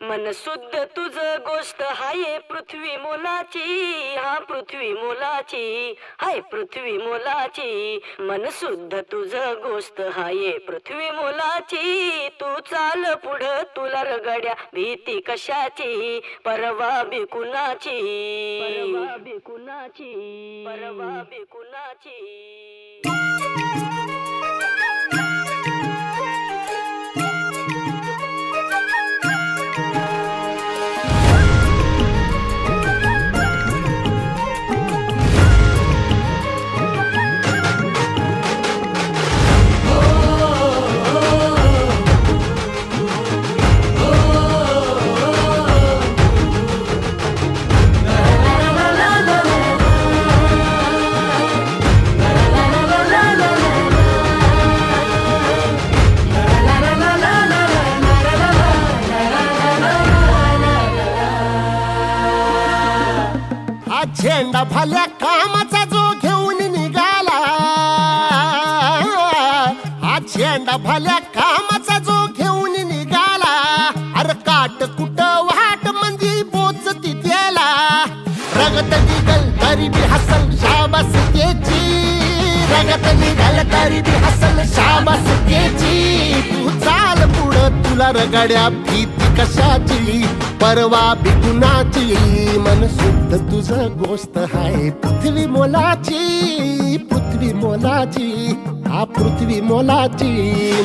मन शुद्ध तुझ गोष्ट हाय पृथ्वी मोलाची, हा पृथ्वी मोलाची, हाय पृथ्वी मोलाची. मन शुद्ध तुझ गोष्ट हाय पृथ्वी मोलाची. तू चाल पुढं तुला रगड्या भीती कशाची, परवा बिकुनाची, परवा बिकुनाची, परवा बिकुनाची. झेंडा भल्या कामाचा जो घेऊन निघाला, हा झेंडा भल्या कामाचा जो घेऊन निघाला. अरे काट कुट वाट म्हणजे पोचती त्याला, रगत निघल तरी बी हसल शाबास त्याची, रगत निघल तरी बी हसल शाबास त्याची. तू चाल पुढं तुला रगड्या भीती कशाची, परवा बिकुनाची. मन शुद्ध तुझ गोष्ट हाय पृथ्वी मोलाची, पृथ्वी मोलाची, हा पृथ्वी मोलाची.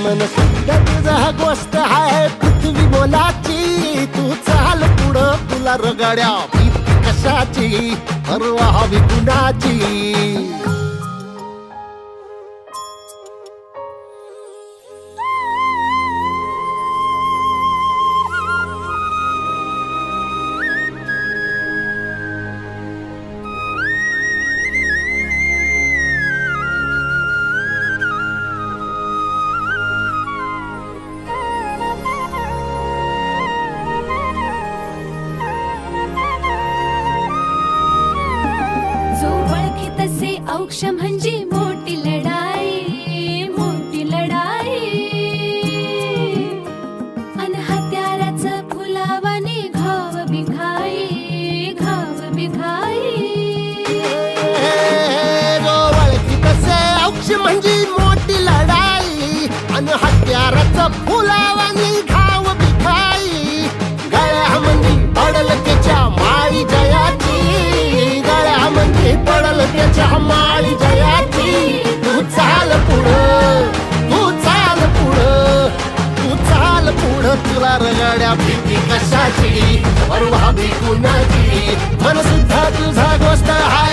मन शुद्ध तुझ गोष्ट हाय पृथ्वी मोलाची. तू चाल पुढं तुला रगड्या भीती कशाची, परवा बिकुनाची. औक्ष म्हणजे मोठी लढाई, मोठी लढाई. अन हत्याराचं फुलावाने घाव बिघाई, घाव बिघाई. ओळखी तसे औक्ष म्हणजे मोठी लढाई, अन हत्याराचं फुलावाने घाव बिघाई. गळ्यामध्ये पडल त्याच्या माळी जयाची, गळ्यामध्ये पडल त्याच्या माळी जयाची. तू चाल पुढं, तू चाल पुढं, तू चाल पुढं तुला रगड्या भीती कशाची, परवा बिकुनाची. मन सुद्धा तुझा गोष्ट हाय